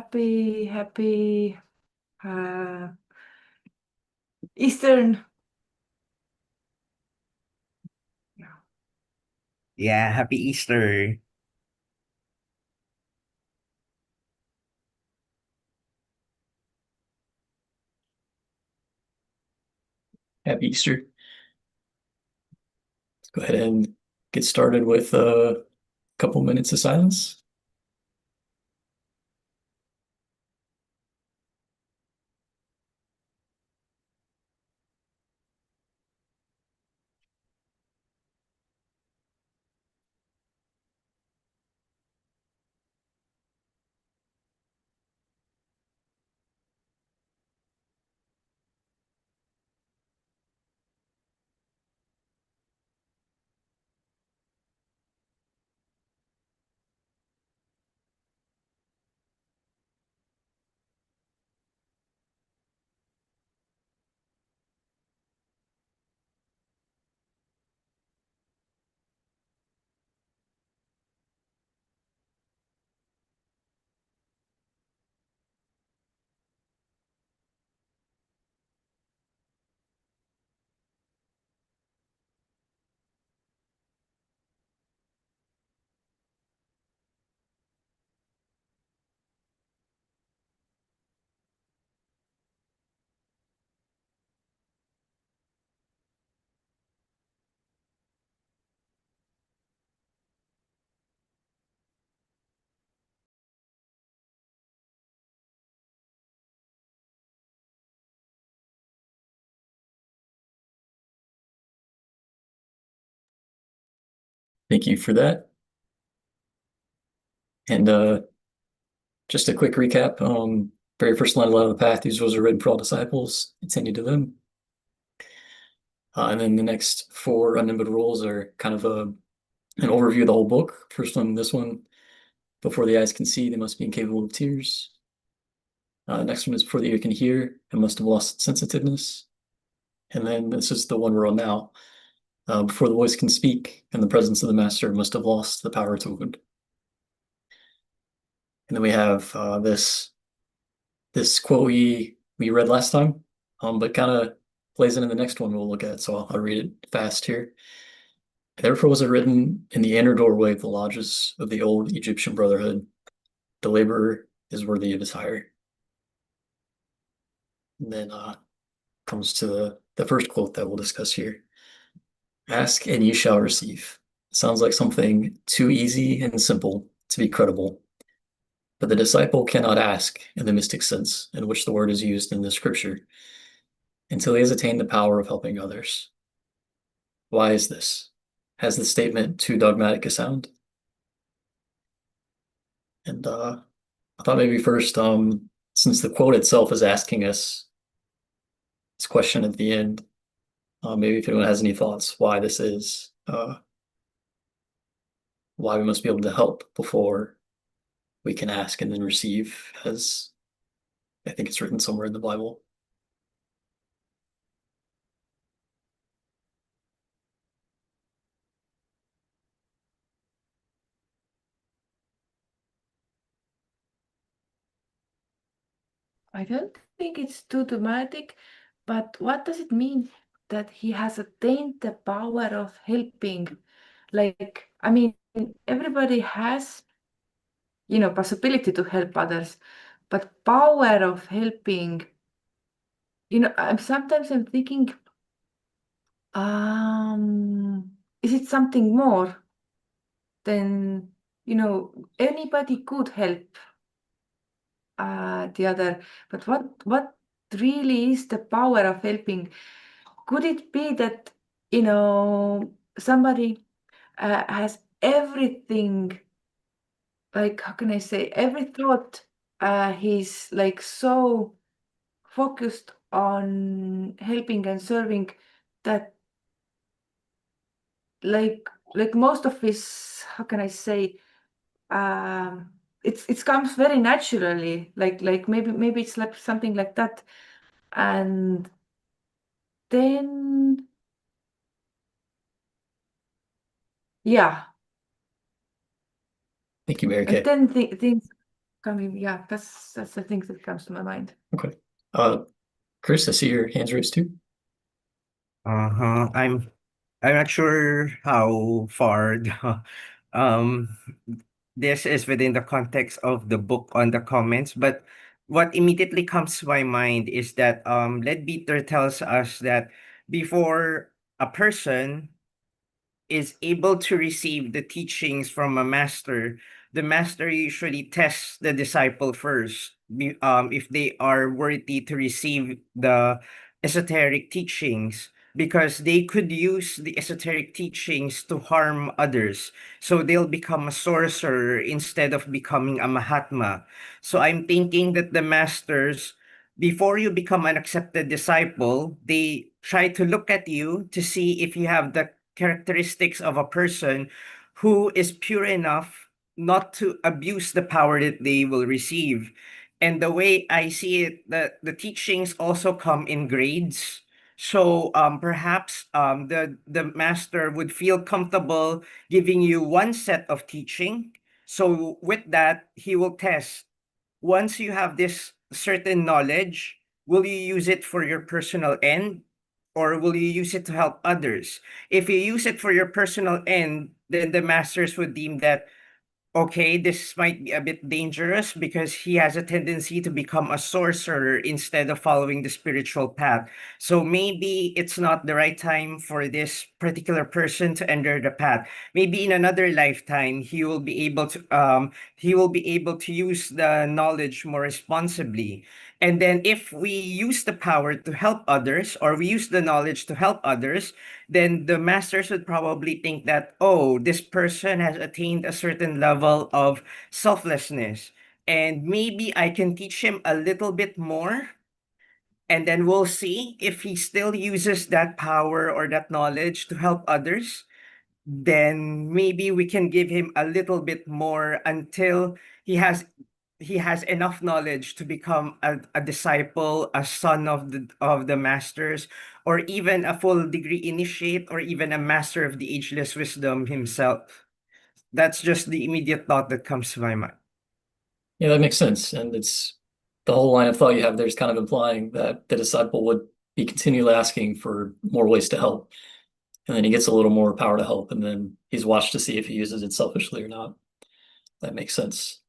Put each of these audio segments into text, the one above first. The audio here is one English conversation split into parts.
happy Eastern. Yeah. Yeah, happy Easter. Happy Easter. Let's go ahead and get started with a couple minutes of silence. Thank you for that. And just a quick recap. Very first line of Light of the Path, these rules are written for all disciples, intended to them. And then the next four unnumbered rules are kind of an overview of the whole book. First one, this one, before the eyes can see, they must be incapable of tears. Next one is before the ear can hear, it must have lost sensitiveness. And then this is the one we're on now. Before the voice can speak, in the presence of the master, must have lost the power to wound. And then we have this quote we read last time, but kind of plays into the next one we'll look at. So I'll read it fast here. Therefore was it written in the inner doorway of the lodges of the old Egyptian brotherhood, the laborer is worthy of his hire. And then comes to the first quote that we'll discuss here. Ask and you shall receive. Sounds like something too easy and simple to be credible. But the disciple cannot ask in the mystic sense in which the word is used in the scripture until he has attained the power of helping others. Why is this? Has the statement too dogmatic a sound? And I thought maybe first, since the quote itself is asking us this question at the end, maybe if anyone has any thoughts why this is, why we must be able to help before we can ask and then receive, as I think it's written somewhere in the Bible. I don't think it's too dramatic, but what does it mean that he has attained the power of helping? Like, I mean, everybody has, possibility to help others, but power of helping, I'm thinking, is it something more than, anybody could help the other, but what really is the power of helping? Could it be that, somebody has everything, like, how can I say, every thought, he's like so focused on helping and serving that, like most of his, how can I say, it comes very naturally, like maybe it's like something like that. And then, yeah, Thank you, Mary and Kay. then things. coming. Yeah, that's the thing that comes to my mind. Okay. Chris, I see your hands raised too. Uh-huh. I'm not sure how far um this is within the context of the book on the comments, but what immediately comes to my mind is that Leadbeater tells us that before a person is able to receive the teachings from a master, the master usually tests the disciple first, if they are worthy to receive the esoteric teachings, because they could use the esoteric teachings to harm others. So they'll become a sorcerer instead of becoming a Mahatma. So I'm thinking that the masters, before you become an accepted disciple, they try to look at you to see if you have the characteristics of a person who is pure enough not to abuse the power that they will receive. And the way I see it, the teachings also come in grades. So perhaps the master would feel comfortable giving you one set of teaching. So with that, he will test. Once you have this certain knowledge, will you use it for your personal end, or will you use it to help others? If you use it for your personal end, then the masters would deem that, okay, this might be a bit dangerous because he has a tendency to become a sorcerer instead of following the spiritual path. So maybe it's not the right time for this particular person to enter the path. Maybe in another lifetime he will be able to use the knowledge more responsibly. And then if we use the power to help others, or we use the knowledge to help others, then the masters would probably think that, oh, this person has attained a certain level of selflessness. And maybe I can teach him a little bit more. And then we'll see if he still uses that power or that knowledge to help others. Then maybe we can give him a little bit more until he has he has enough knowledge to become a disciple, a son of the masters, or even a full degree initiate, or even a master of the ageless wisdom himself. That's just the immediate thought that comes to my mind. Yeah, that makes sense. And it's the whole line of thought you have there is kind of implying that the disciple would be continually asking for more ways to help. And then he gets a little more power to help, and then he's watched to see if he uses it selfishly or not. That makes sense.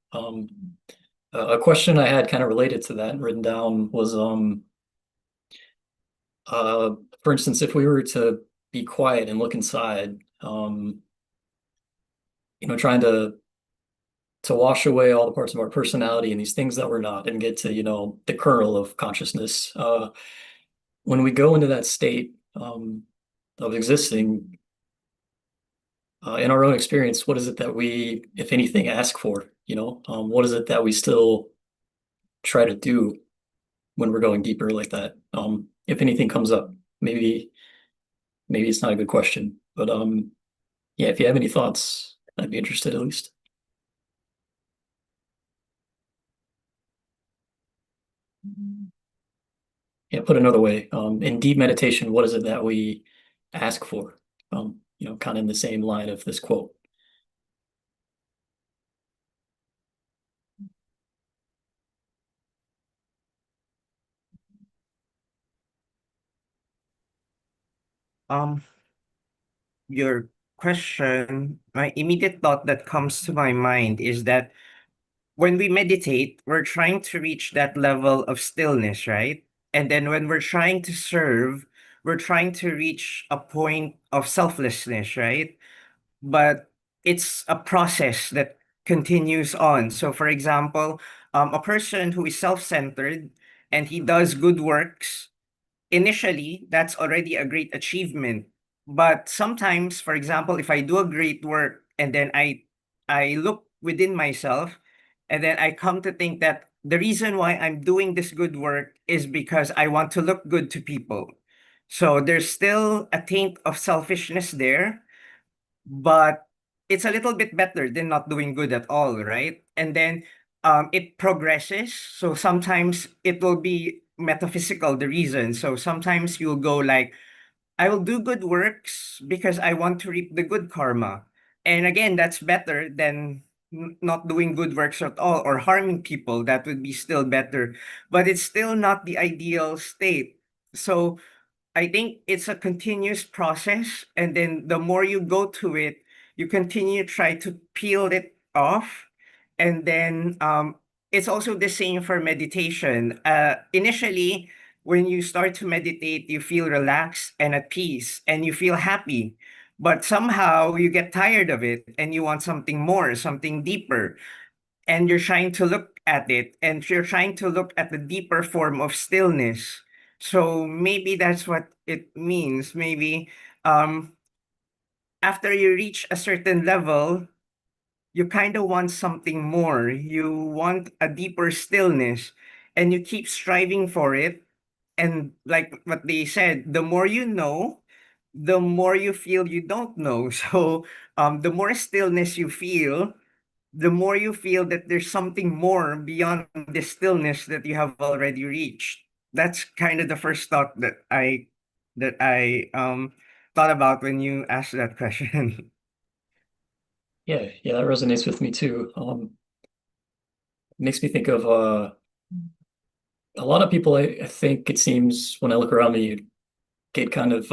A question I had kind of related to that written down was, for instance, if we were to be quiet and look inside, trying to wash away all the parts of our personality and these things that we're not, and get to, the kernel of consciousness. When we go into that state of existing, in our own experience, what is it that we, if anything, ask for? What is it that we still try to do when we're going deeper like that? If anything comes up, maybe it's not a good question, but yeah, if you have any thoughts, I'd be interested at least. Yeah, put another way, in deep meditation, what is it that we ask for? Kind of in the same line of this quote. Um, your question, my immediate thought that comes to my mind is that when we meditate, we're trying to reach that level of stillness, right? And then when we're trying to serve, we're trying to reach a point of selflessness, right? But it's a process that continues on. So, for example, a person who is self-centered and he does good works, initially, that's already a great achievement. But sometimes, for example, if I do a great work and then I look within myself, and then I come to think that the reason why I'm doing this good work is because I want to look good to people. So there's still a taint of selfishness there, but it's a little bit better than not doing good at all, right? And then it progresses. So sometimes it will be metaphysical, the reason. So sometimes you'll go like, I will do good works because I want to reap the good karma. And again, that's better than not doing good works at all or harming people, that would be still better. But it's still not the ideal state. So I think it's a continuous process, and then the more you go to it, you continue to try to peel it off, and then it's also the same for meditation. Initially, when you start to meditate, you feel relaxed and at peace, and you feel happy. But somehow you get tired of it, and you want something more, something deeper, and you're trying to look at it, and you're trying to look at the deeper form of stillness. So maybe that's what it means. Maybe um, after you reach a certain level, you kind of want something more. You want a deeper stillness, and you keep striving for it. And like what they said, the more you know, the more you feel you don't know. So the more stillness you feel, the more you feel that there's something more beyond the stillness that you have already reached. That's kind of the first thought that I thought about when you asked that question. Yeah, that resonates with me too. Makes me think of a lot of people. I think it seems when I look around me, get kind of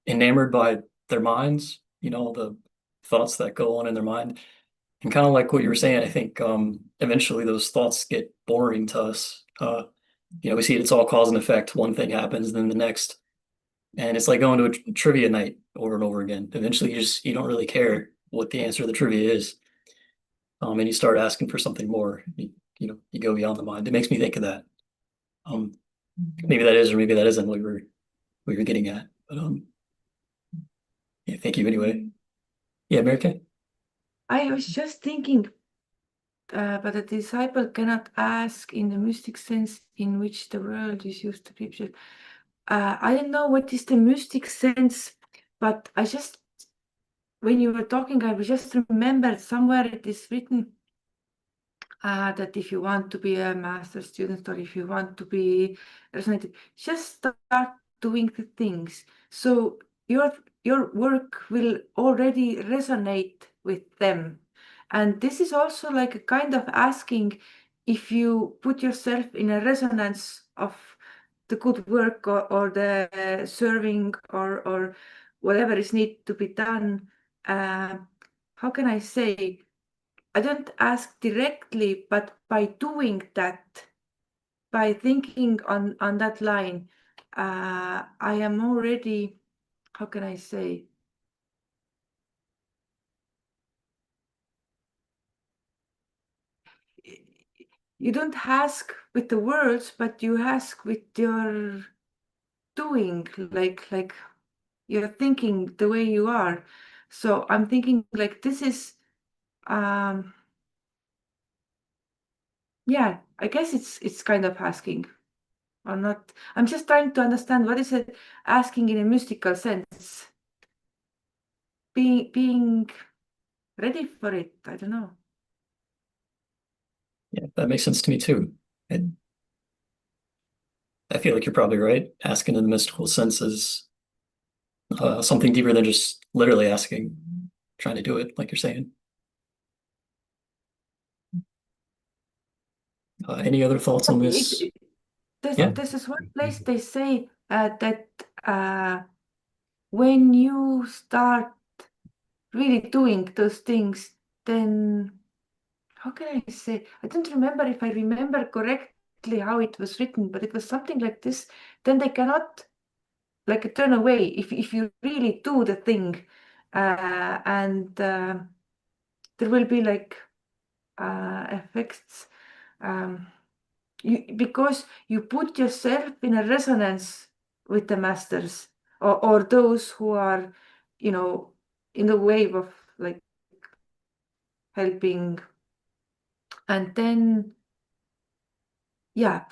enamored by their minds. The thoughts that go on in their mind, and kind of like what you were saying. I think eventually those thoughts get boring to us. We see it's all cause and effect. One thing happens, then the next, and it's like going to a trivia night over and over again. Eventually, you don't really care what the answer to the trivia is, and you start asking for something more. You go beyond the mind. It makes me think of that. Maybe that is, or maybe that isn't what you're getting at. But yeah, thank you anyway. Yeah, America. I was just thinking, but a disciple cannot ask in the mystic sense in which the world is used to be. I don't know what is the mystic sense, but when you were talking, I just remembered somewhere it is written that if you want to be a master student or if you want to be resonated, just start doing the things. So your work will already resonate with them. And this is also like a kind of asking if you put yourself in a resonance of the good work or the serving or whatever is need to be done. How can I say? I don't ask directly, but by doing that, by thinking on that line, I am already, how can I say? You don't ask with the words, but you ask with your doing, like you're thinking the way you are. So I'm thinking like this is, yeah, I guess it's kind of asking or not. I'm just trying to understand what is it asking in a mystical sense. Being ready for it. I don't know. Yeah, that makes sense to me too. And I feel like you're probably right. Asking in the mystical sense is something deeper than just literally asking, trying to do it, like you're saying. Any other thoughts on this? Yeah. This is one place they say that when you start really doing those things, then how can I say? I don't remember if I remember correctly how it was written, but it was something like this. Then they cannot like turn away if you really do the thing, and there will be like effects. Um, because you put yourself in a resonance with the masters or those who are, in the wave of like helping. And then, yeah,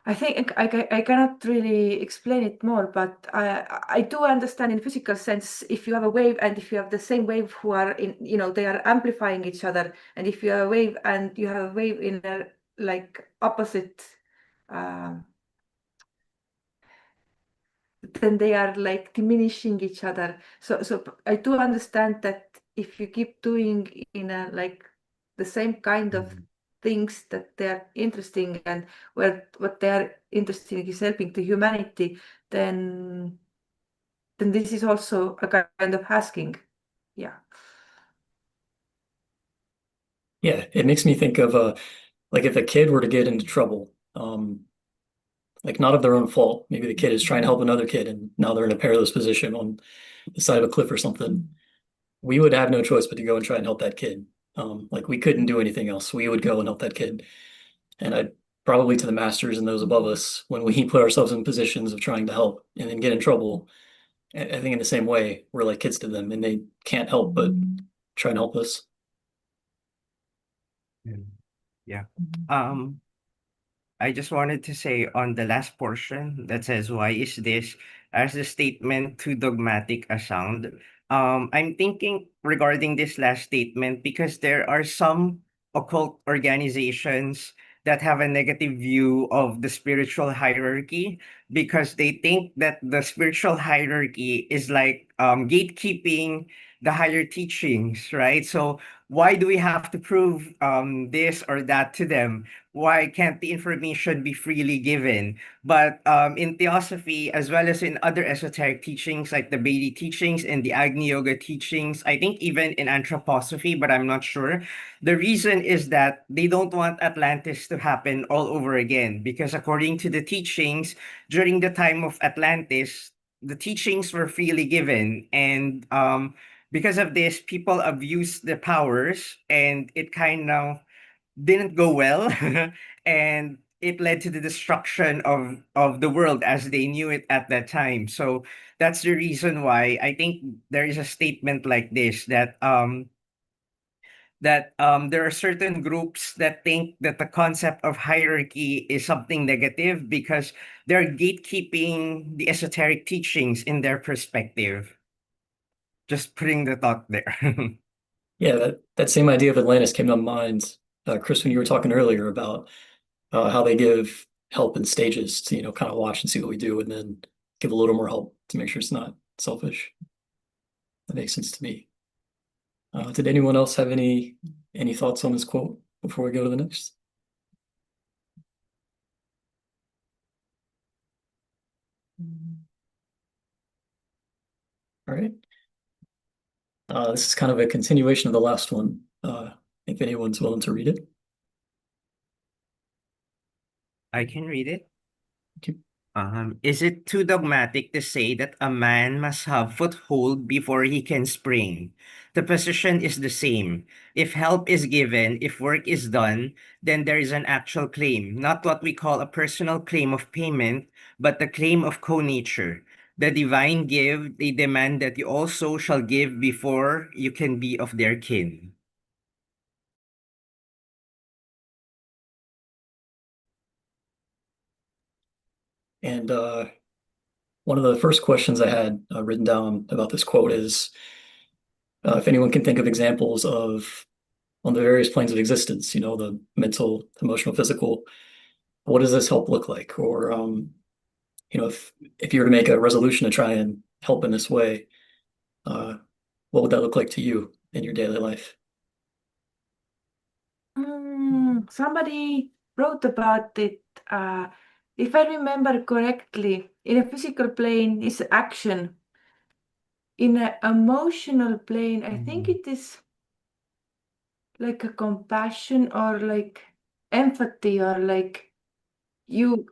I think I cannot really explain it more, but I do understand in physical sense if you have a wave and if you have the same wave who are in, they are amplifying each other. And if you have a wave and you have a wave in a like opposite, um, then they are like diminishing each other. So I do understand that if you keep doing in a like the same kind of things that they're interesting and where what they are interested in is helping the humanity, then this is also a kind of asking. Yeah. Yeah, it makes me think of like if a kid were to get into trouble, like not of their own fault. Maybe the kid is trying to help another kid and now they're in a perilous position on the side of a cliff or something. We would have no choice but to go and try and help that kid. Like we couldn't do anything else. We would go and help that kid. And I probably to the masters and those above us, when we put ourselves in positions of trying to help and then get in trouble, I think in the same way, we're like kids to them and they can't help but try and help us. Yeah. I just wanted to say on the last portion that says, why is this as a statement too dogmatic a sound? I'm thinking regarding this last statement because there are some occult organizations that have a negative view of the spiritual hierarchy because they think that the spiritual hierarchy is like gatekeeping the higher teachings, right? So why do we have to prove this or that to them? Why can't the information be freely given? But in Theosophy, as well as in other esoteric teachings like the Bailey teachings and the Agni Yoga teachings, I think even in Anthroposophy, but I'm not sure. The reason is that they don't want Atlantis to happen all over again, because according to the teachings, during the time of Atlantis, the teachings were freely given. And because of this, people abused the powers and it kind of didn't go well and it led to the destruction of the world as they knew it at that time. So that's the reason why I think there is a statement like this that there are certain groups that think that the concept of hierarchy is something negative because they're gatekeeping the esoteric teachings in their perspective. Just putting the thought there. Yeah, that same idea of Atlantis came to mind, Chris, when you were talking earlier about how they give help in stages to, kind of watch and see what we do and then give a little more help to make sure it's not selfish. That makes sense to me. Did anyone else have any thoughts on this quote before we go to the next? All right. This is kind of a continuation of the last one. If anyone's willing to read it. I can read it. Okay. Is it too dogmatic to say that a man must have foothold before he can spring? The position is the same. If help is given, if work is done, then there is an actual claim, not what we call a personal claim of payment, but the claim of co-nature. The divine give, they demand that you also shall give before you can be of their kin. And one of the first questions I had written down about this quote is if anyone can think of examples of on the various planes of existence, the mental, emotional, physical, what does this help look like? Or, if you were to make a resolution to try and help in this way, what would that look like to you in your daily life? Somebody wrote about it. If I remember correctly, in a physical plane is action. In an emotional plane, I think it is like a compassion or like empathy or like you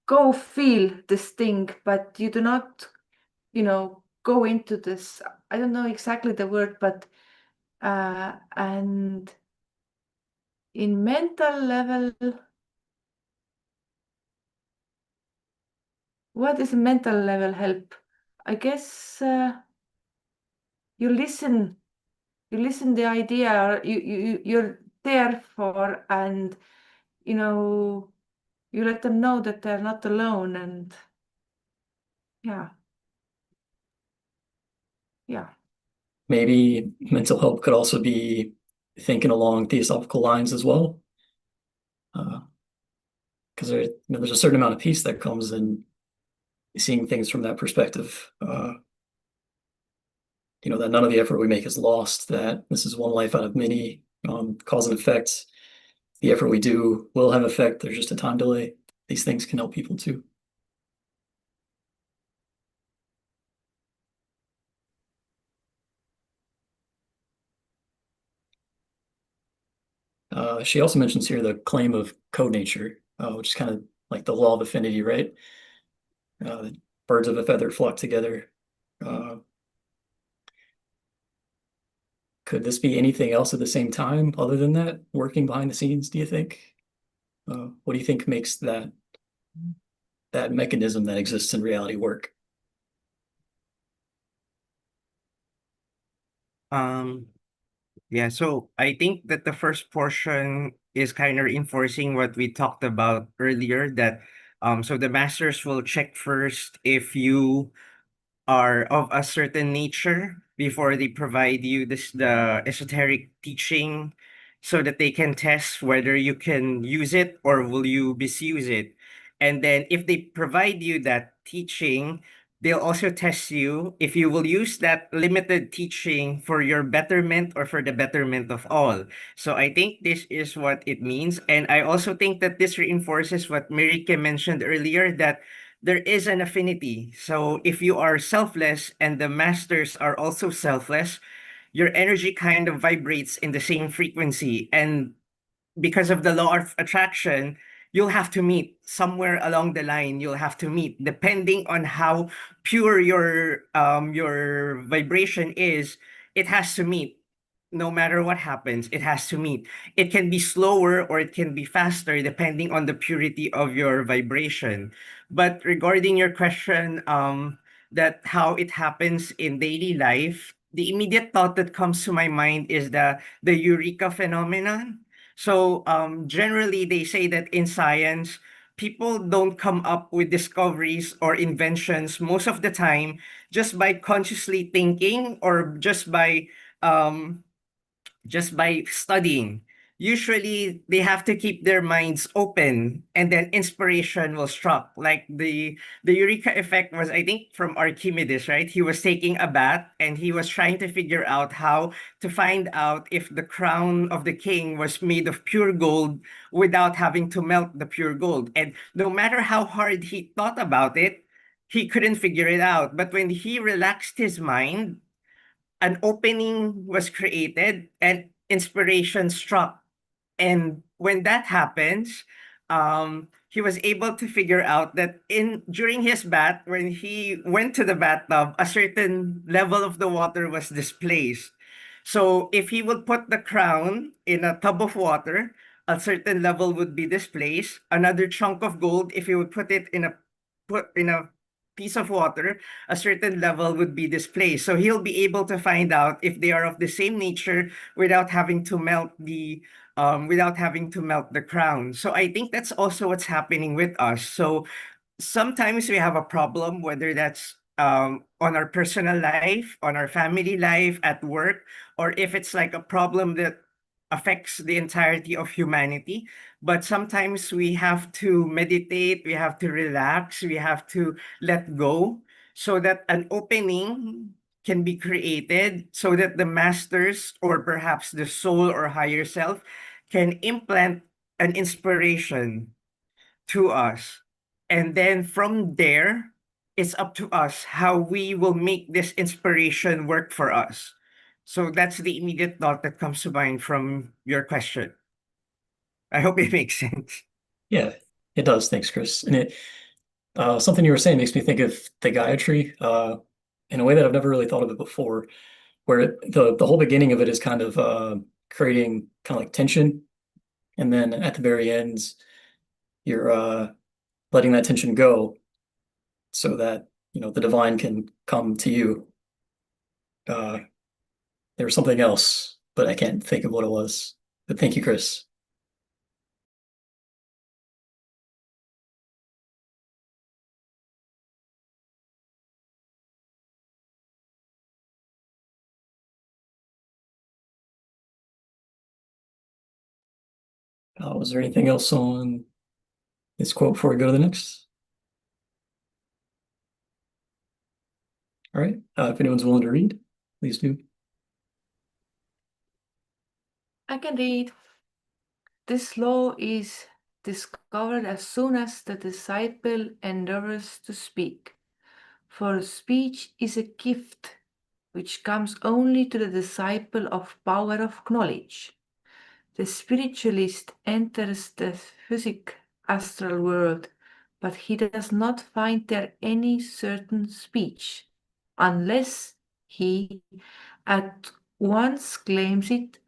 go feel this thing, but you do not, go into this. I don't know exactly the word, but and in mental level, what is mental level help? I guess you listen, the idea, or you're there for, and you let them know that they're not alone, and yeah, yeah. Maybe mental health could also be thinking along theosophical lines as well. Because there's a certain amount of peace that comes in seeing things from that perspective. that none of the effort we make is lost, that this is one life out of many, cause and effect. The effort we do will have effect. There's just a time delay. These things can help people too. She also mentions here the claim of co-nature, which is kind of like the law of affinity, right? Birds of a feather flock together. Could this be anything else at the same time other than that, working behind the scenes, do you think? What do you think makes that mechanism that exists in reality work? Um, yeah, so I think that the first portion is kind of reinforcing what we talked about earlier, that so the masters will check first if you are of a certain nature before they provide you the esoteric teaching, so that they can test whether you can use it or will you misuse it. And then if they provide you that teaching, they'll also test you if you will use that limited teaching for your betterment or for the betterment of all. So I think this is what it means. And I also think that this reinforces what Mirike mentioned earlier, that there is an affinity. So if you are selfless and the masters are also selfless, your energy kind of vibrates in the same frequency. And because of the law of attraction, you'll have to meet somewhere along the line. You'll have to meet depending on how pure your vibration is. It has to meet. No matter what happens, it has to meet. It can be slower or it can be faster depending on the purity of your vibration. But regarding your question, that how it happens in daily life, the immediate thought that comes to my mind is the eureka phenomenon. So generally, they say that in science, people don't come up with discoveries or inventions most of the time just by consciously thinking or just by studying. Usually, they have to keep their minds open, and then inspiration will struck. Like the eureka effect was, I think, from Archimedes, right? He was taking a bath, and he was trying to figure out how to find out if the crown of the king was made of pure gold without having to melt the pure gold. And no matter how hard he thought about it, he couldn't figure it out. But when he relaxed his mind, an opening was created and inspiration struck. And when that happens, he was able to figure out that in during his bath, when he went to the bathtub, a certain level of the water was displaced. So if he would put the crown in a tub of water, a certain level would be displaced. Another chunk of gold, if he would put in a piece of water, a certain level would be displaced. So he'll be able to find out if they are of the same nature without having to melt the crown. So I think that's also what's happening with us. So sometimes we have a problem, whether that's on our personal life, on our family life, at work, or if it's like a problem that affects the entirety of humanity. But sometimes we have to meditate, we have to relax, we have to let go so that an opening can be created, so that the masters or perhaps the soul or higher self can implant an inspiration to us. And then from there, it's up to us how we will make this inspiration work for us. So that's the immediate thought that comes to mind from your question. I hope it makes sense. Yeah, it does. Thanks, Chris. And something you were saying makes me think of the Gaia tree, in a way that I've never really thought of it before, where the whole beginning of it is kind of creating kind of like tension, and then at the very end, you're letting that tension go so that the divine can come to you. There was something else, but I can't think of what it was. But thank you, Chris. Was there anything else on this quote before we go to the next? All right. If anyone's willing to read, please do. I can read. This law is discovered as soon as the disciple endeavors to speak. For speech is a gift which comes only to the disciple of power of knowledge. The spiritualist enters the physic astral world, but he does not find there any certain speech, unless he at once claims it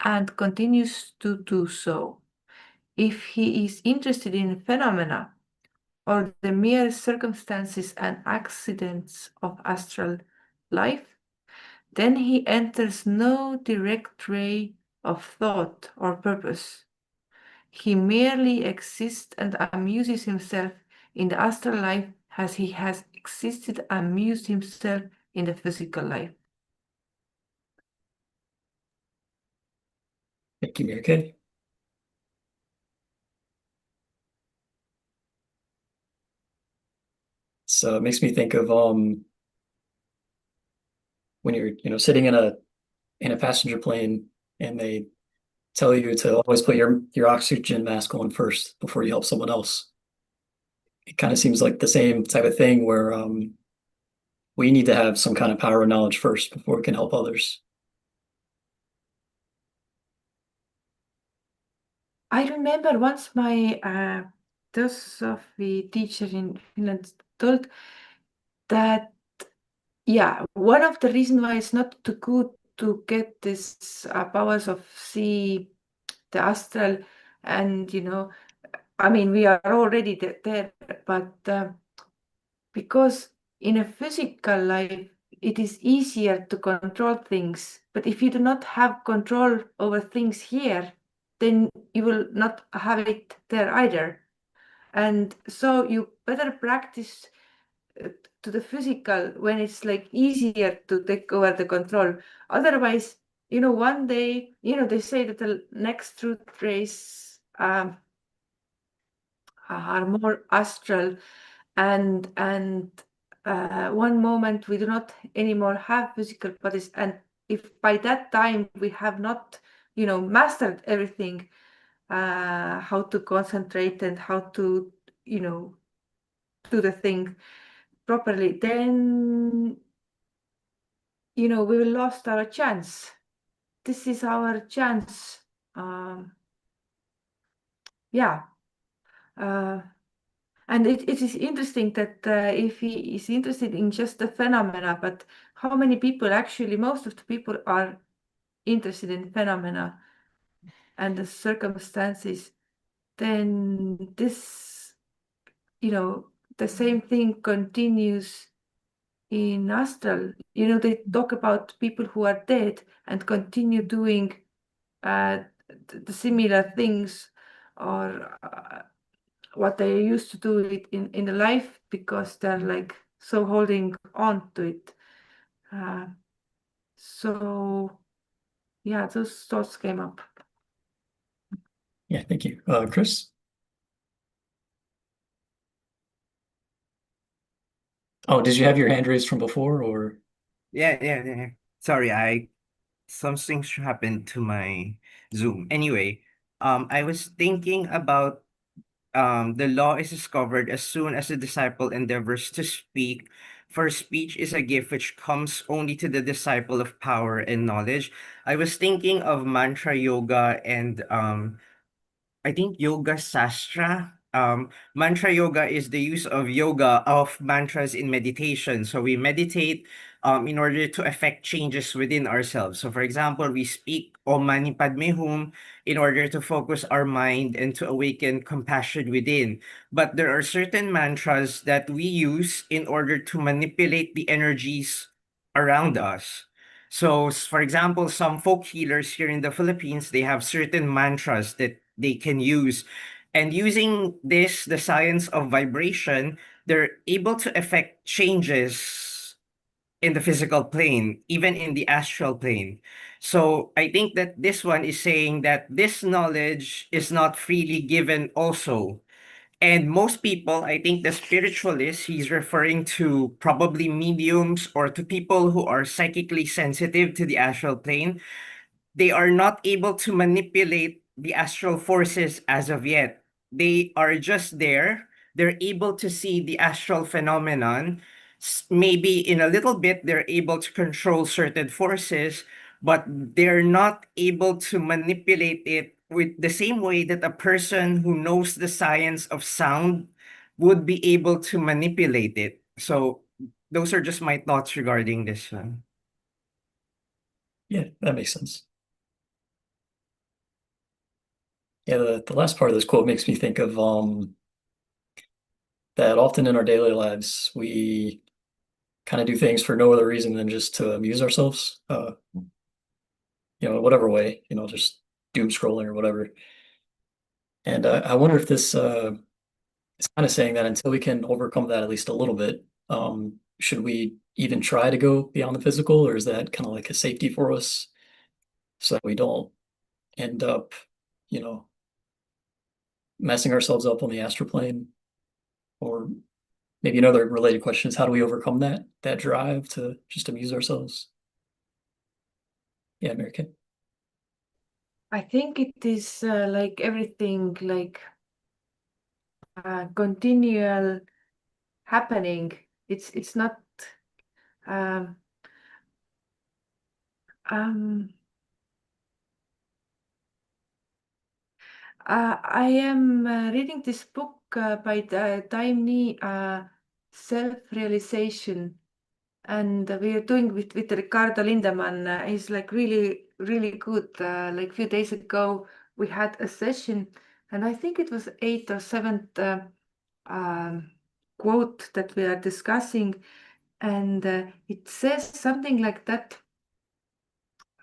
and continues to do so. If he is interested in phenomena or the mere circumstances and accidents of astral life, then he enters no direct ray of thought or purpose. He merely exists and amuses himself in the astral life as he has existed and amused himself in the physical life. Thank you, Mary Kay. So it makes me think of when you're sitting in a passenger plane and they tell you to always put your oxygen mask on first before you help someone else. It kind of seems like the same type of thing where we need to have some kind of power of knowledge first before we can help others. I remember once my Theosophy teacher in Finland told that, yeah, one of the reasons why it's not too good to get this powers of see the astral, and I mean, we are already there, but because in a physical life, it is easier to control things. But if you do not have control over things here, then you will not have it there either. And so you better practice to the physical when it's like easier to take over the control. Otherwise, one day, they say that the next truth rays are more astral, and one moment we do not anymore have physical bodies, and if by that time we have not mastered everything, how to concentrate and how to do the thing properly, then we will lost our chance. This is our chance. Yeah. And it is interesting that if he is interested in just the phenomena, but how many people, actually, most of the people are interested in phenomena and the circumstances, then this, the same thing continues in astral. They talk about people who are dead and continue doing the similar things, or what they used to do it in the life, because they're like so holding on to it. So yeah, those thoughts came up. Yeah, thank you. Chris? Oh, did you have your hand raised from before, or? Yeah. Sorry, some things happened to my Zoom. Anyway, I was thinking about the law is discovered as soon as the disciple endeavors to speak, for speech is a gift which comes only to the disciple of power and knowledge. I was thinking of mantra yoga and I think Yoga Sastra. Mantra yoga is the use of yoga of mantras in meditation. So we meditate in order to effect changes within ourselves. So for example, we speak Om Mani Padme Hum in order to focus our mind and to awaken compassion within. But there are certain mantras that we use in order to manipulate the energies around us. So, for example, some folk healers here in the Philippines, they have certain mantras that they can use. And using this, the science of vibration, they're able to effect changes in the physical plane, even in the astral plane. So I think that this one is saying that this knowledge is not freely given also. And most people, I think the spiritualists, he's referring to probably mediums or to people who are psychically sensitive to the astral plane. They are not able to manipulate the astral forces as of yet. They are just there. They're able to see the astral phenomenon. Maybe in a little bit, they're able to control certain forces, but they're not able to manipulate it with the same way that a person who knows the science of sound would be able to manipulate it. So those are just my thoughts regarding this one. Yeah, that makes sense. Yeah, the last part of this quote makes me think of that often in our daily lives we kind of do things for no other reason than just to amuse ourselves. Whatever way, just doom scrolling or whatever. And I wonder if this is kind of saying that until we can overcome that at least a little bit, should we even try to go beyond the physical, or is that kind of like a safety for us so that we don't end up, you know, messing ourselves up on the astral plane? Or maybe another related question is how do we overcome that drive to just amuse ourselves? Yeah, American. I think it is like everything, like continual happening. It's not. Um, um, I am reading this book by Taimni, Self-Realization, and we are doing with Ricardo Lindemann. He's like really, really good. Like a few days ago, we had a session, and I think it was eighth or seventh um, quote that we are discussing, and it says something like that.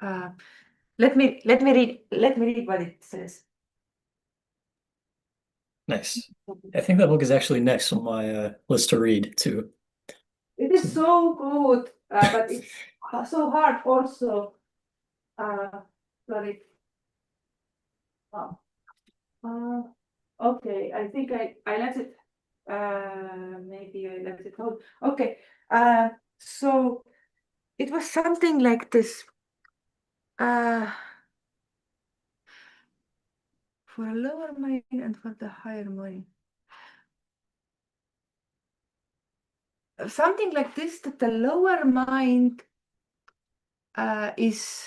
Uh, let me read what it says. Nice. I think that book is actually next on my list to read too. It is so good, but it's so hard also. Sorry. Oh, okay, I think I let it. Maybe I let it hold. Okay. So it was something like this. Uh, for a lower mind and for the higher mind. Something like this, that the lower mind is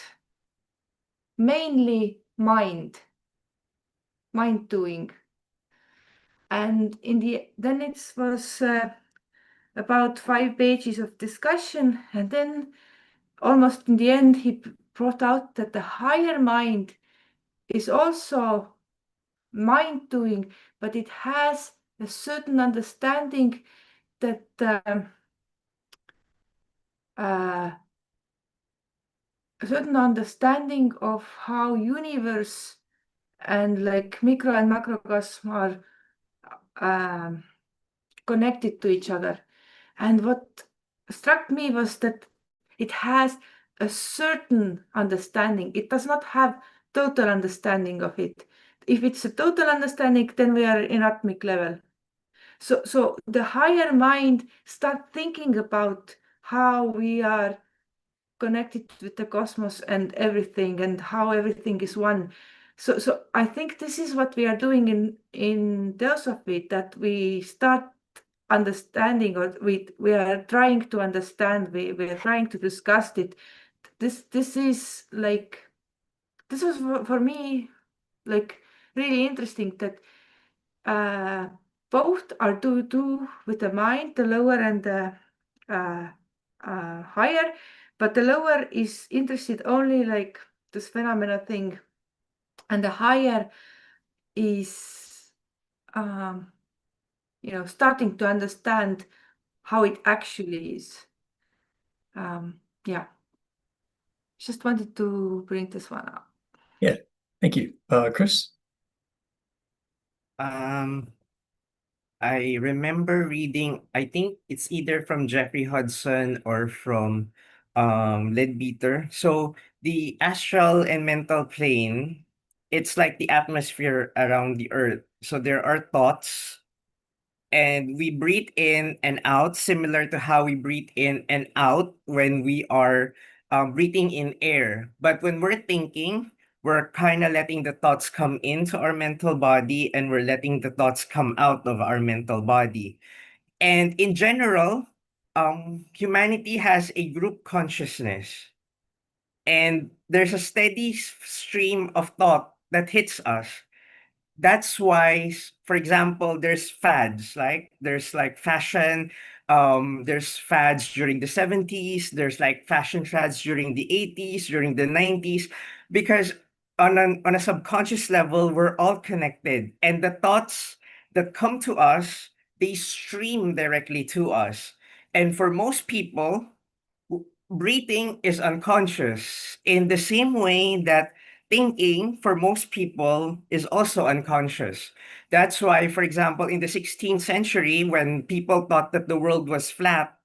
mainly mind doing. And then it was about 5 pages of discussion, and then almost in the end he brought out that the higher mind is also mind doing, but it has a certain understanding that a certain understanding of how universe and like micro and macrocosm are um, connected to each other. And what struck me was that it has a certain understanding. It does not have total understanding of it. If it's a total understanding, then we are in atomic level. So the higher mind start thinking about how we are connected with the cosmos and everything, and how everything is one. So I think this is what we are doing in Theosophy, that we start understanding, or we are trying to understand, we are trying to discuss it. This is like, this was for me like really interesting, that uh, both are to do with the mind, the lower and the uh, higher, but the lower is interested only like this phenomena thing, and the higher is um, starting to understand how it actually is. Yeah, just wanted to bring this one up. Yeah, thank you. Chris? Um, I remember reading, I think it's either from Jeffrey Hudson or from Leadbeater. So the astral and mental plane, it's like the atmosphere around the earth. So there are thoughts, and we breathe in and out, similar to how we breathe in and out when we are breathing in air. But when we're thinking, we're kind of letting the thoughts come into our mental body, and we're letting the thoughts come out of our mental body. And in general, humanity has a group consciousness, and there's a steady stream of thought that hits us. That's why, for example, there's fads, like there's like fashion, there's fads during the 70s, there's like fashion fads during the 80s, during the 90s, because on a subconscious level, we're all connected, and the thoughts that come to us, they stream directly to us. And for most people, breathing is unconscious in the same way that thinking for most people is also unconscious. That's why, for example, in the 16th century, when people thought that the world was flat,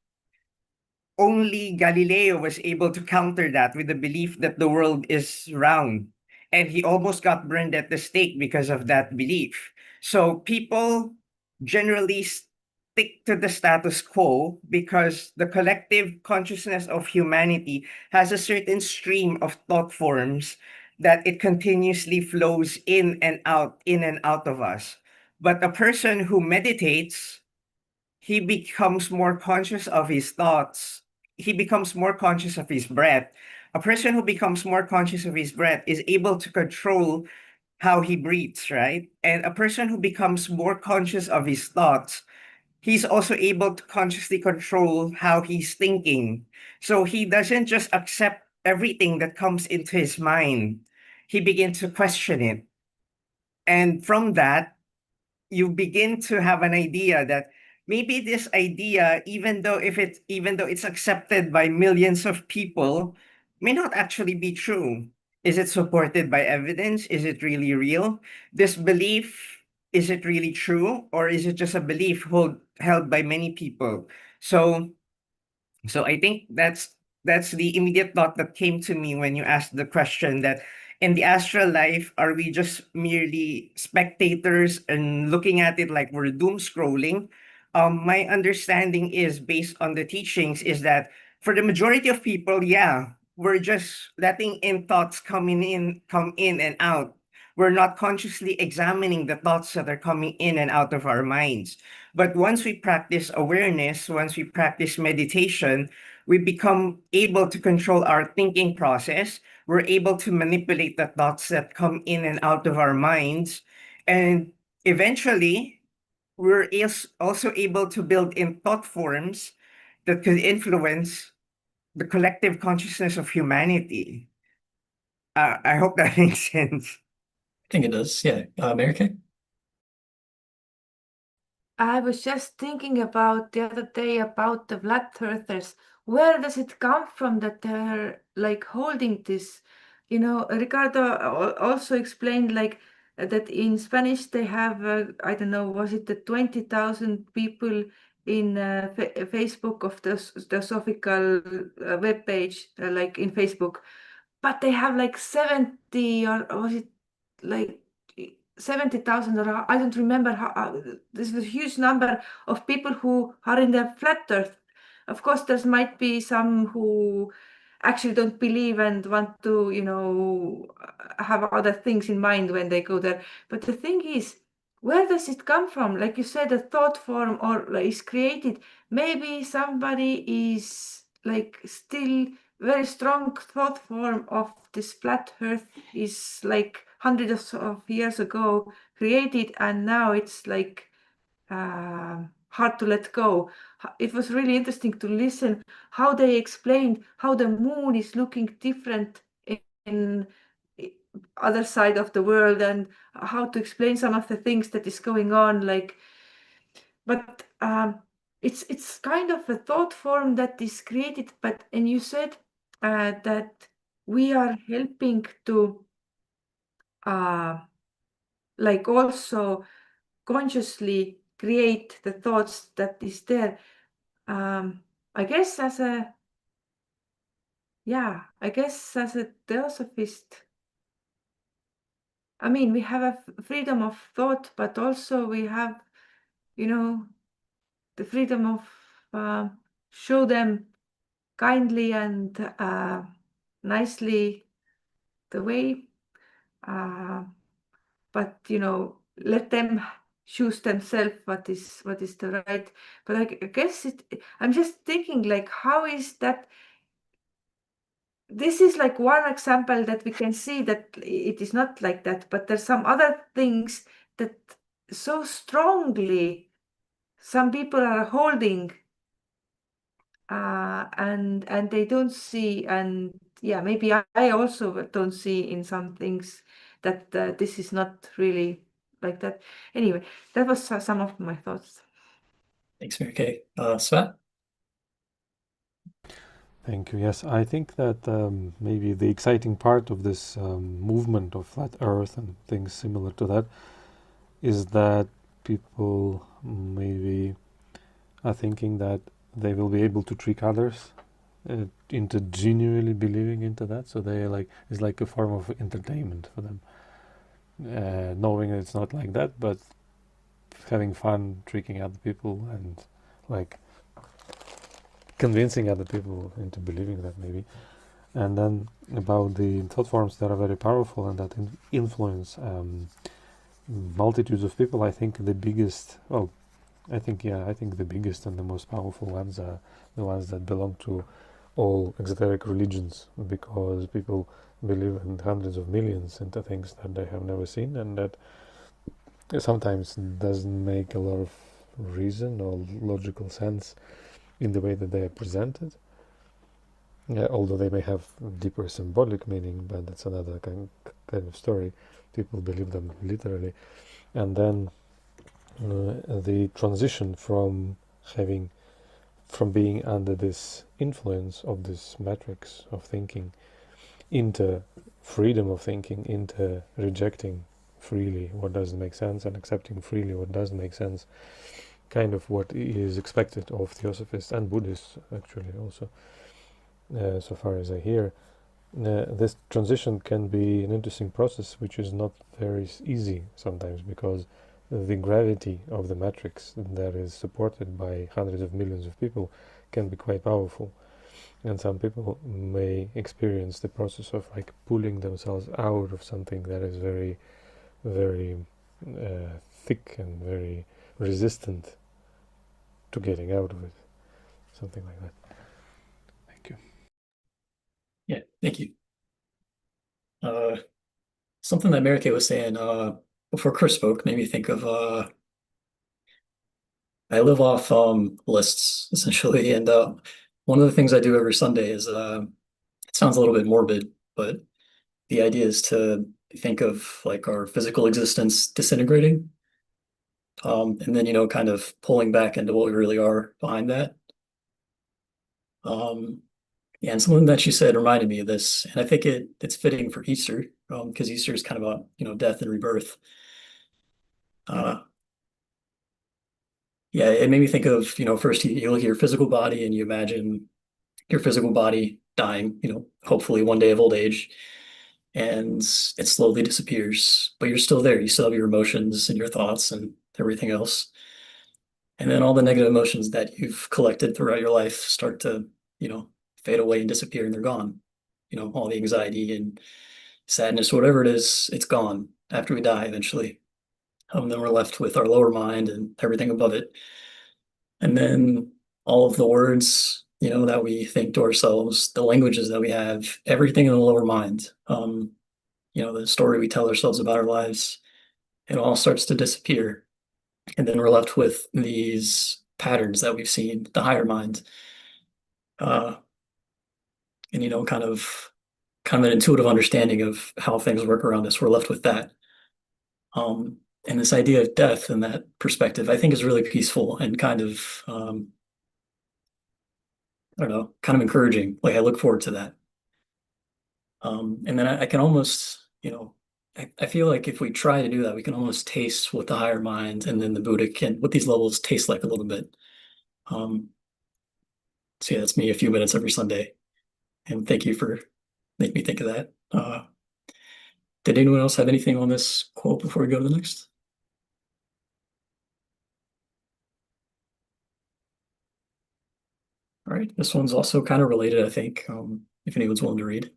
only Galileo was able to counter that with the belief that the world is round. And he almost got burned at the stake because of that belief. So people generally stick to the status quo because the collective consciousness of humanity has a certain stream of thought forms that it continuously flows in and out of us. But a person who meditates, he becomes more conscious of his thoughts. He becomes more conscious of his breath. A person who becomes more conscious of his breath is able to control how he breathes, right? And a person who becomes more conscious of his thoughts, he's also able to consciously control how he's thinking. So he doesn't just accept everything that comes into his mind. He begins to question it. And from that, you begin to have an idea that maybe this idea, even though it's accepted by millions of people, may not actually be true. Is it supported by evidence? Is it really real? This belief, is it really true, or is it just a belief held by many people? So I think that's the immediate thought that came to me when you asked the question that in the astral life, are we just merely spectators and looking at it like we're doom scrolling? My understanding is based on the teachings is that for the majority of people, yeah, we're just letting in thoughts come in and out. We're not consciously examining the thoughts that are coming in and out of our minds. But once we practice awareness, once we practice meditation, we become able to control our thinking process. We're able to manipulate the thoughts that come in and out of our minds. And eventually, also able to build in thought forms that could influence the collective consciousness of humanity. I hope that makes sense. I think it does. Yeah. Mary Kay? I was just thinking about the other day about the flat earthers. Where does it come from that they're like holding this? You know, Ricardo also explained like that in Spanish they have, I don't know, was it the 20,000 people in Facebook of the Theosophical web page, like in Facebook, but they have like 70 or was it like 70,000 or I don't remember how this is a huge number of people who are in the flat earth. Of course, there might be some who actually don't believe and want to, you know, have other things in mind when they go there. But the thing is, where does it come from? Like you said, a thought form or like, is created. Maybe somebody is like still very strong thought form of this flat earth is like hundreds of years ago created and now it's like hard to let go. It was really interesting to listen how they explained how the moon is looking different in other side of the world and how to explain some of the things that is going on like but it's kind of a thought form that is created but and you said that we are helping to uh, like also consciously create the thoughts that is there. I guess as a I guess as a theosophist, I mean we have a freedom of thought, but also we have, you know, the freedom of show them kindly and nicely the way, but let them choose themselves what is the right. But I guess I'm just thinking, like, how is that? This is like one example that we can see that it is not like that, but there's some other things that so strongly some people are holding, and they don't see, and yeah, maybe I also don't see in some things that this is not really like that. Anyway, that was some of my thoughts. Thanks, Mary Kay. Sven? Thank you. Yes, I think that maybe the exciting part of this movement of flat Earth and things similar to that is that people maybe are thinking that they will be able to trick others into genuinely believing into that. So they it's like a form of entertainment for them, knowing it's not like that, but having fun tricking other people and like convincing other people into believing that maybe. And then about the thought forms that are very powerful and that influence multitudes of people, I think the biggest, I think the biggest and the most powerful ones are the ones that belong to all exoteric religions, because people believe in hundreds of millions into things that they have never seen, and that sometimes doesn't make a lot of reason or logical sense in the way that they are presented. Yeah, although they may have deeper symbolic meaning, but that's another kind of story. People believe them literally. And then the transition from being under this influence of this matrix of thinking into freedom of thinking, into rejecting freely what doesn't make sense and accepting freely what does make sense, kind of what is expected of Theosophists and Buddhists actually also, so far as I hear. This transition can be an interesting process, which is not very easy sometimes, because the gravity of the matrix that is supported by hundreds of millions of people can be quite powerful, and some people may experience the process of like pulling themselves out of something that is very, very thick and very resistant to getting out of it, something like that. Thank you. Yeah, thank you. Something that Mary Kay was saying before Chris spoke made me think of I live off lists essentially, and one of the things I do every Sunday is it sounds a little bit morbid, but the idea is to think of like our physical existence disintegrating, and then kind of pulling back into what we really are behind that. Yeah, and something that you said reminded me of this, and I think it's fitting for Easter, because Easter is kind of about death and rebirth. Yeah, it made me think of first you look at your physical body and you imagine your physical body dying, hopefully one day of old age, and it slowly disappears, but you're still there. You still have your emotions and your thoughts and everything else. And then all the negative emotions that you've collected throughout your life start to, fade away and disappear, and they're gone. All the anxiety and sadness, whatever it is, it's gone after we die eventually. Then we're left with our lower mind and everything above it. And then all of the words, that we think to ourselves, the languages that we have, everything in the lower mind, the story we tell ourselves about our lives, it all starts to disappear. And then we're left with these patterns that we've seen, the higher mind. And kind of an intuitive understanding of how things work around us. We're left with that. And this idea of death and that perspective, I think, is really peaceful and kind of, I don't know, kind of encouraging. Like I look forward to that. And then I can almost, I feel like if we try to do that, we can almost taste what the higher mind and then the Buddha what these levels taste like a little bit. So yeah, that's me a few minutes every Sunday. And thank you for making me think of that. Did anyone else have anything on this quote before we go to the next? All right, this one's also kind of related, I think, if anyone's willing to read.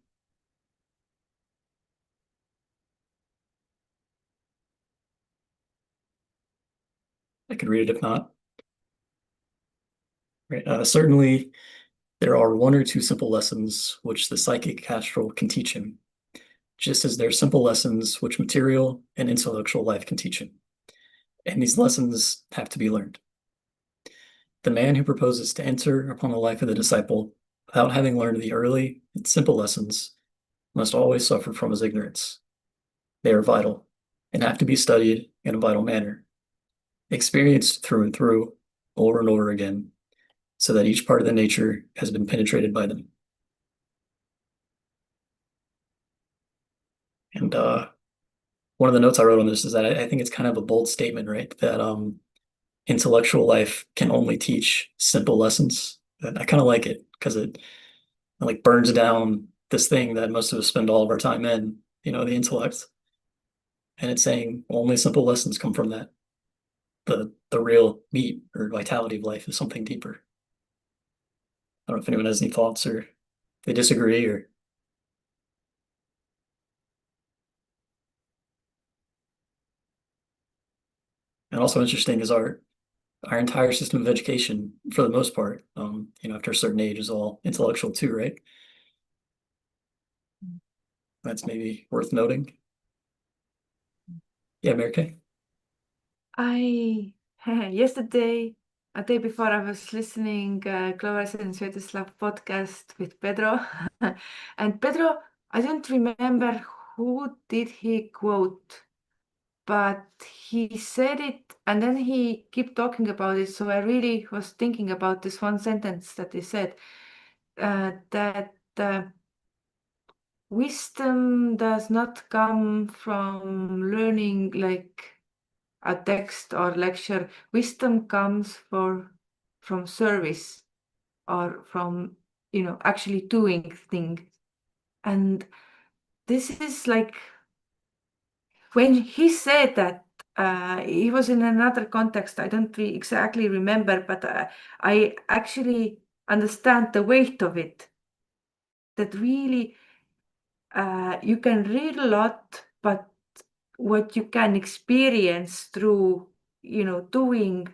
I could read it if not. Right. Certainly, there are one or two simple lessons which the psychic astral can teach him, just as there are simple lessons which material and intellectual life can teach him. And these lessons have to be learned. The man who proposes to enter upon the life of the disciple without having learned the early and simple lessons must always suffer from his ignorance. They are vital and have to be studied in a vital manner, experienced through and through, over and over again, so that each part of the nature has been penetrated by them. And one of the notes I wrote on this is that I think it's kind of a bold statement, right? That intellectual life can only teach simple lessons. And I kind of like it because it like burns down this thing that most of us spend all of our time in, the intellect. And it's saying only simple lessons come from that. The real meat or vitality of life is something deeper. I don't know if anyone has any thoughts or if they disagree or. And also interesting is our entire system of education, for the most part, after a certain age, is all intellectual too, right? That's maybe worth noting. Yeah, Mary Kay. I yesterday, a day before, I was listening Clovis and Svetoslav podcast with Pedro, and Pedro, I don't remember who did he quote, but he said it, and then he kept talking about it. So I really was thinking about this one sentence that he said, that wisdom does not come from learning like a text or lecture. Wisdom comes from service or from actually doing things. And this is like when he said that, he was in another context. I don't exactly remember, but I actually understand the weight of it. That really, you can read a lot, but what you can experience through, doing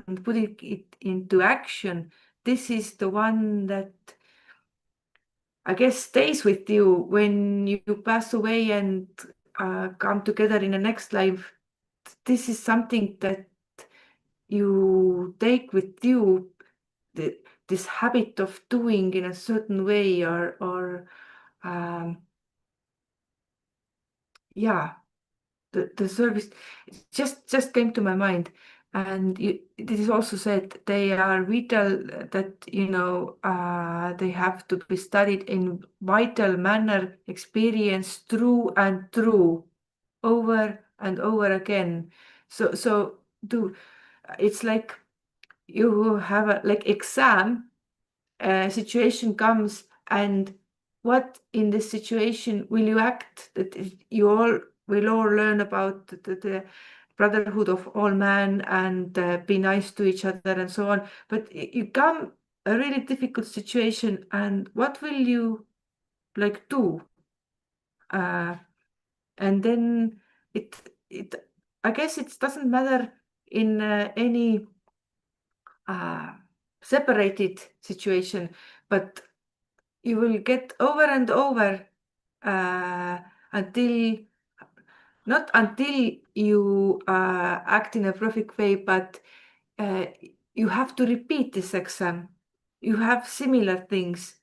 and putting it into action, this is the one that I guess stays with you when you pass away and come together in the next life. This is something that you take with you, this habit of doing in a certain way, or yeah, the service just came to my mind. And this is also said they are vital, that they have to be studied in vital manner, experienced through and through, over and over again. So it's like you have a like exam, situation comes, and what in this situation will you act, that you all will all learn about the brotherhood of all men, and be nice to each other and so on. But you come a really difficult situation, and what will you like do? And then it I guess it doesn't matter in any separated situation, but you will get over and over, until not until you act in a perfect way, but you have to repeat this exam. You have similar things,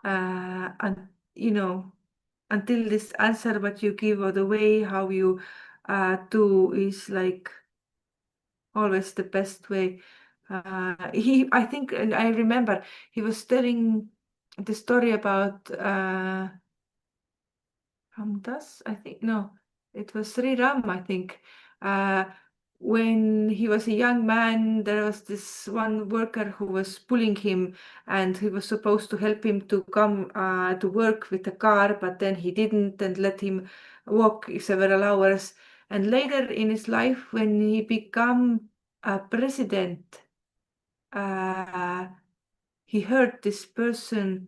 and until this answer what you give, or the way how you do, is like always the best way. I think, and I remember he was telling the story about Ramdas, I think. No, it was Sri Ram, I think. Uh, when he was a young man, there was this one worker who was pulling him, and he was supposed to help him to come to work with the car, but then he didn't, and let him walk several hours. And later in his life, when he became a president, uh, he heard this person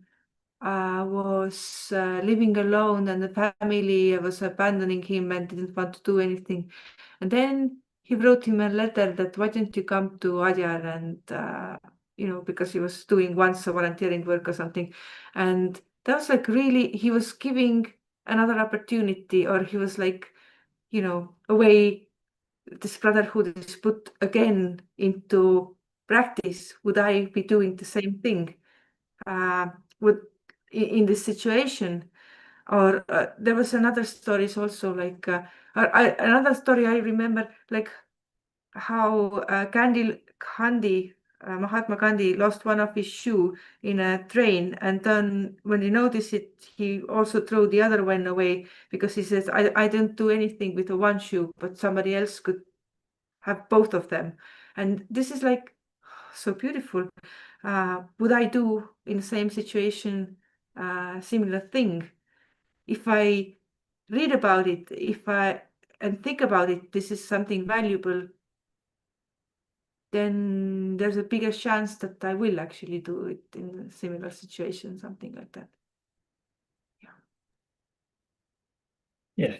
was living alone and the family was abandoning him and didn't want to do anything. And then he wrote him a letter that why don't you come to Adyar and, because he was doing once a volunteering work or something. And that was like really, he was giving another opportunity, or he was like, a way this brotherhood is put again into practice. Would I be doing the same thing? Would in this situation? Or there was another stories also like another story I remember, like how Mahatma Gandhi lost one of his shoe in a train, and then when he noticed it, he also threw the other one away because he says, I don't do anything with the one shoe, but somebody else could have both of them. And this is like so beautiful. Would I do in the same situation similar thing? If I read about it, and think about it, this is something valuable, then there's a bigger chance that I will actually do it in a similar situation, something like that. Yeah,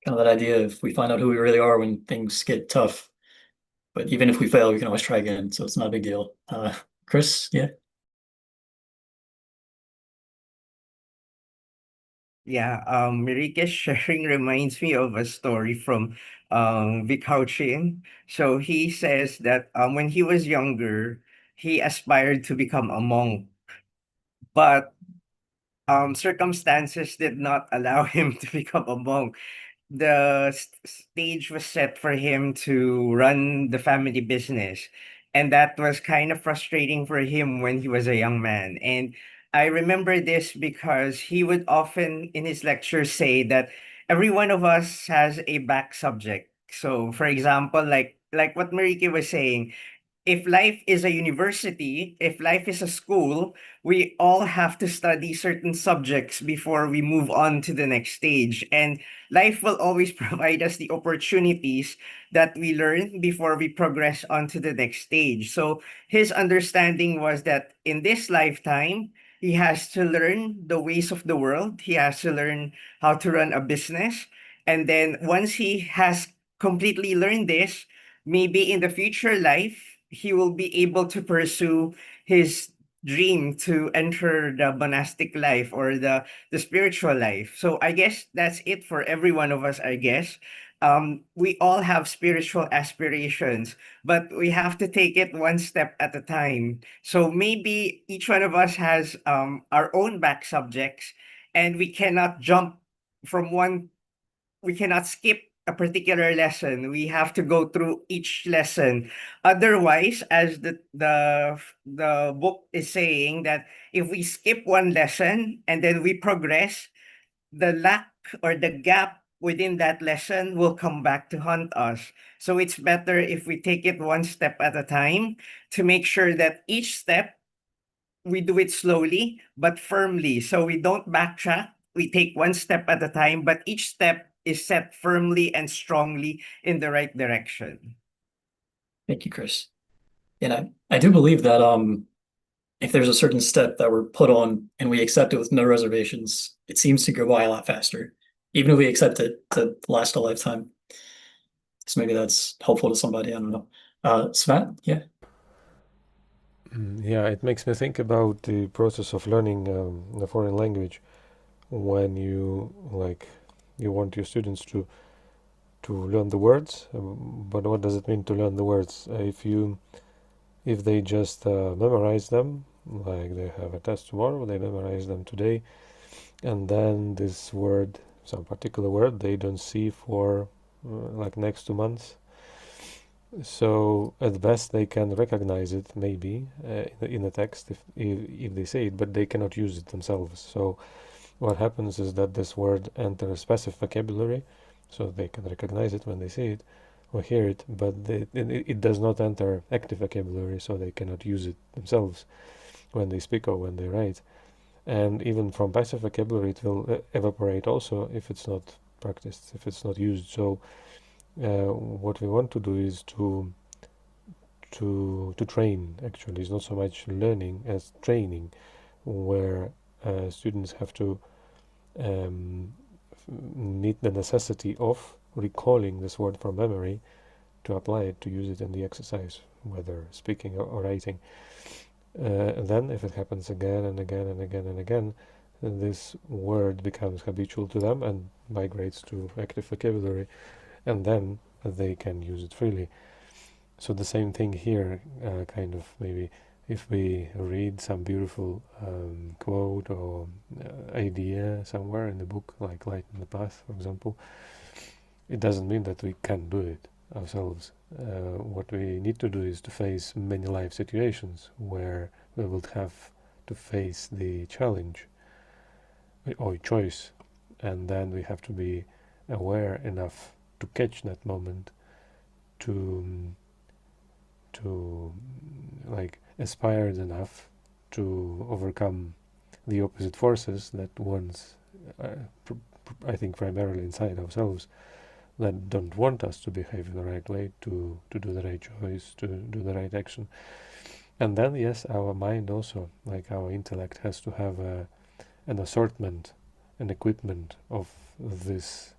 kind of that idea of we find out who we really are when things get tough. But even if we fail, we can always try again. So it's not a big deal. Chris, yeah. Yeah, Marika's sharing reminds me of a story from Vikauchin. So he says that when he was younger, he aspired to become a monk, but circumstances did not allow him to become a monk. The stage was set for him to run the family business. And that was kind of frustrating for him when he was a young man. And I remember this because he would often in his lectures say that every one of us has a back subject. So for example, like what Mariki was saying, if life is a university, if life is a school, we all have to study certain subjects before we move on to the next stage. And life will always provide us the opportunities that we learn before we progress on to the next stage. So his understanding was that in this lifetime, he has to learn the ways of the world. He has to learn how to run a business. And then once he has completely learned this, maybe in the future life, he will be able to pursue his dream to enter the monastic life or the spiritual life. So I guess that's it for every one of us, I guess. We all have spiritual aspirations, but we have to take it one step at a time. So maybe each one of us has our own back subjects, and we cannot jump from one, we cannot skip a particular lesson. We have to go through each lesson. Otherwise, as the book is saying, that if we skip one lesson and then we progress, the lack or the gap within that lesson will come back to haunt us. So it's better if we take it one step at a time to make sure that each step we do it slowly but firmly. So we don't backtrack. We take one step at a time, but each step is set firmly and strongly in the right direction. Thank you, Chris. And I do believe that if there's a certain step that we're put on and we accept it with no reservations, it seems to go by a lot faster, even if we accept it to last a lifetime. So maybe that's helpful to somebody. I don't know. Sven, yeah. Yeah, it makes me think about the process of learning a foreign language. When you want your students to learn the words, but what does it mean to learn the words? If they just memorize them, like they have a test tomorrow, they memorize them today, and then this word, some particular word, they don't see for like next 2 months. So at best they can recognize it maybe in a text if they say it, but they cannot use it themselves. So what happens is that this word enters passive vocabulary, so they can recognize it when they see it or hear it, but it does not enter active vocabulary, so they cannot use it themselves when they speak or when they write. And even from passive vocabulary, it will evaporate also if it's not practiced, if it's not used. So what we want to do is to to train. Actually, it's not so much learning as training, where students have to meet the necessity of recalling this word from memory to apply it, to use it in the exercise, whether speaking or writing. And then if it happens again and again and again and again, this word becomes habitual to them and migrates to active vocabulary, and then they can use it freely. So the same thing here, kind of maybe if we read some beautiful quote or idea somewhere in the book, like Lighten the Path, for example, it doesn't mean that we can do it ourselves. What we need to do is to face many life situations where we will have to face the challenge or choice, and then we have to be aware enough to catch that moment, to like aspired enough to overcome the opposite forces that once I think primarily inside ourselves, that don't want us to behave in the right way, to do the right choice, to do the right action. And then yes, our mind also, like our intellect, has to have an assortment, an equipment of this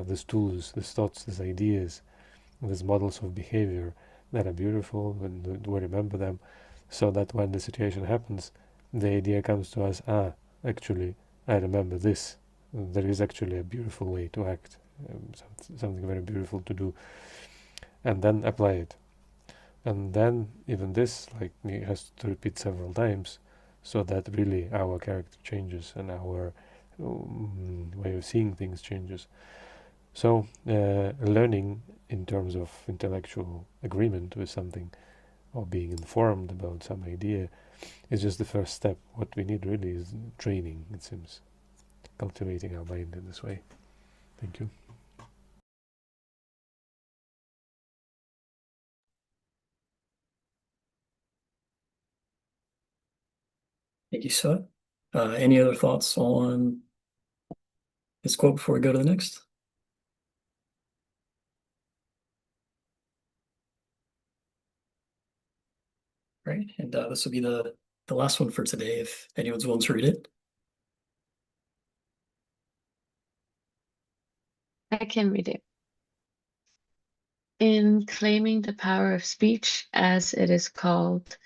these tools, these thoughts, these ideas, these models of behavior that are beautiful, and we remember them, so that when the situation happens, the idea comes to us, actually, I remember this. There is actually a beautiful way to act, something very beautiful to do, and then apply it. And then even this, like, it has to repeat several times, so that really our character changes and our way of seeing things changes. So learning in terms of intellectual agreement with something, or being informed about some idea, is just the first step. What we need really is training, it seems, cultivating our mind in this way. Thank you. Thank you, Seth. Any other thoughts on this quote before we go to the next? Right, and this will be the last one for today, if anyone's willing to read it. I can read it. In claiming the power of speech, as it is called,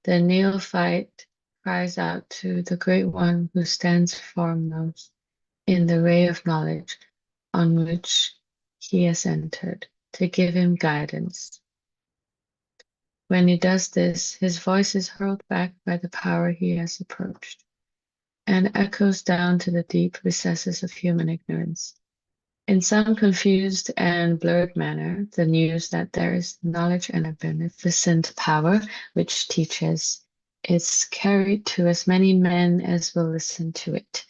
the neophyte cries out to the Great One who stands foremost in the ray of knowledge on which he has entered, to give him guidance. When he does this, his voice is hurled back by the power he has approached, and echoes down to the deep recesses of human ignorance. In some confused and blurred manner, the news that there is knowledge and a beneficent power which teaches is carried to as many men as will listen to it.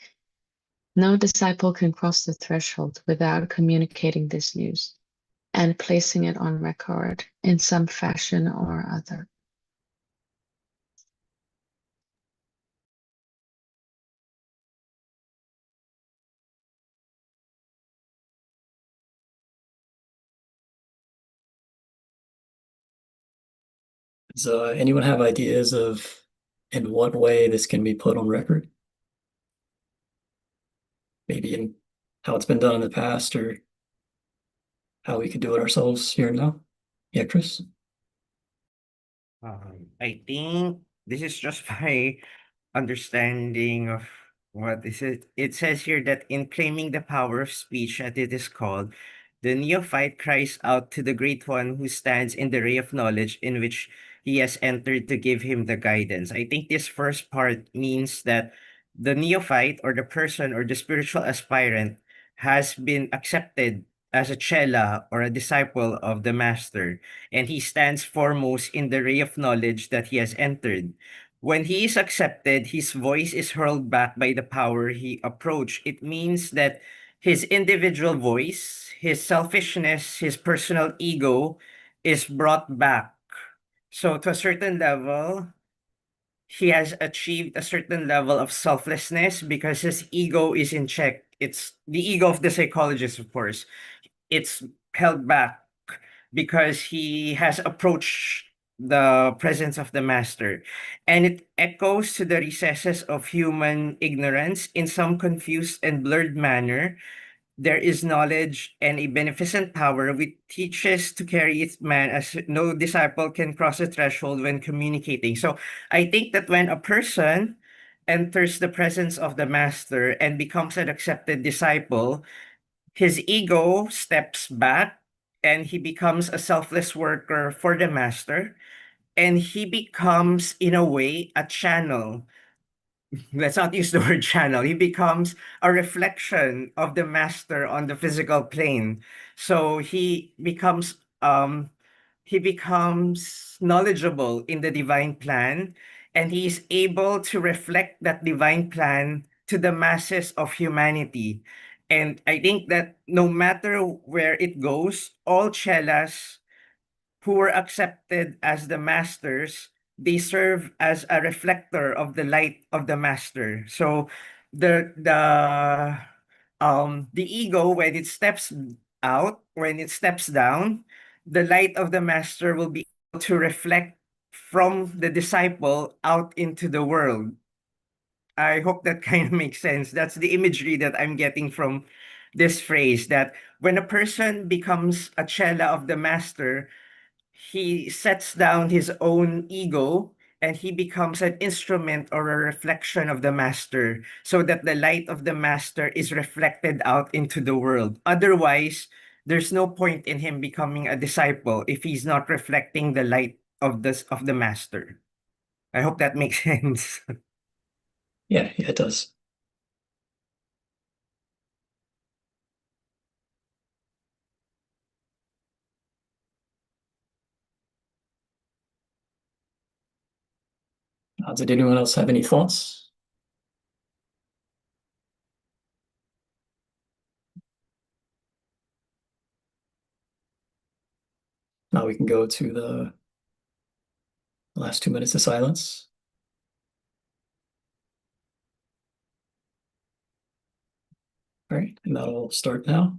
No disciple can cross the threshold without communicating this news and placing it on record in some fashion or other. Does anyone have ideas of in what way this can be put on record? Maybe in how it's been done in the past, or how we could do it ourselves here and now? Yeah, Chris? I think this is just my understanding of what is it. It says here that in claiming the power of speech, as it is called, the neophyte cries out to the Great One who stands in the ray of knowledge in which he has entered to give him the guidance. I think this first part means that the neophyte, or the person, or the spiritual aspirant, has been accepted as a chela or a disciple of the master, and he stands foremost in the ray of knowledge that he has entered. When he is accepted, his voice is hurled back by the power he approached. It means that his individual voice, his selfishness, his personal ego is brought back. So to a certain level, he has achieved a certain level of selflessness because his ego is in check. It's the ego of the psychologist, of course. It's held back because he has approached the presence of the master, and it echoes to the recesses of human ignorance in some confused and blurred manner. There is knowledge and a beneficent power which teaches to carry its man as no disciple can cross a threshold when communicating. So I think that when a person enters the presence of the master and becomes an accepted disciple, his ego steps back and he becomes a selfless worker for the master, and he becomes, in a way, a channel. Let's not use the word channel. He becomes a reflection of the master on the physical plane. So he becomes knowledgeable in the divine plan, and he is able to reflect that divine plan to the masses of humanity. And I think that no matter where it goes, all chelas who were accepted as the masters, they serve as a reflector of the light of the master. So the ego, when it steps out, when it steps down, the light of the master will be able to reflect from the disciple out into the world. I hope that kind of makes sense. That's the imagery that I'm getting from this phrase, that when a person becomes a chela of the master, he sets down his own ego and he becomes an instrument or a reflection of the master, so that the light of the master is reflected out into the world. Otherwise, there's no point in him becoming a disciple if he's not reflecting the light of the master. I hope that makes sense. Yeah, it does. Did anyone else have any thoughts? Now we can go to the last 2 minutes of silence. All right, and that'll start now.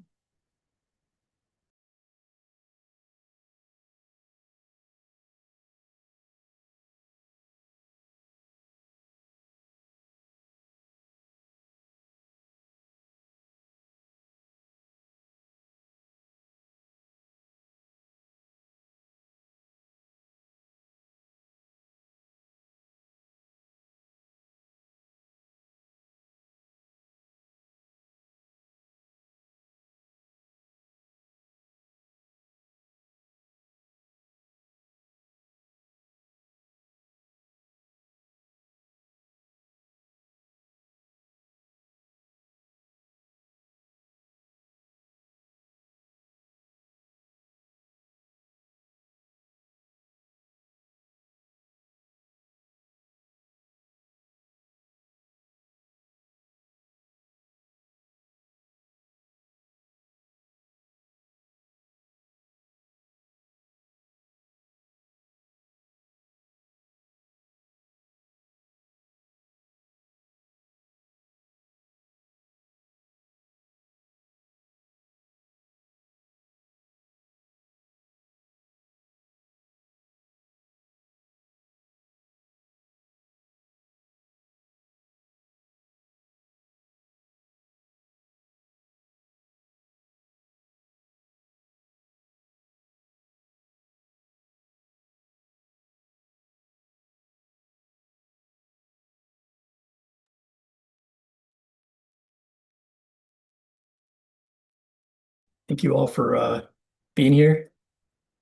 Thank you all for being here.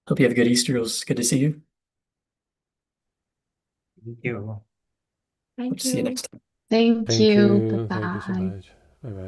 Hope you have a good Easter. It was good to see you. Thank you. Hope to see you next time. Thank Thank you. you. Thank you so Bye-bye. much.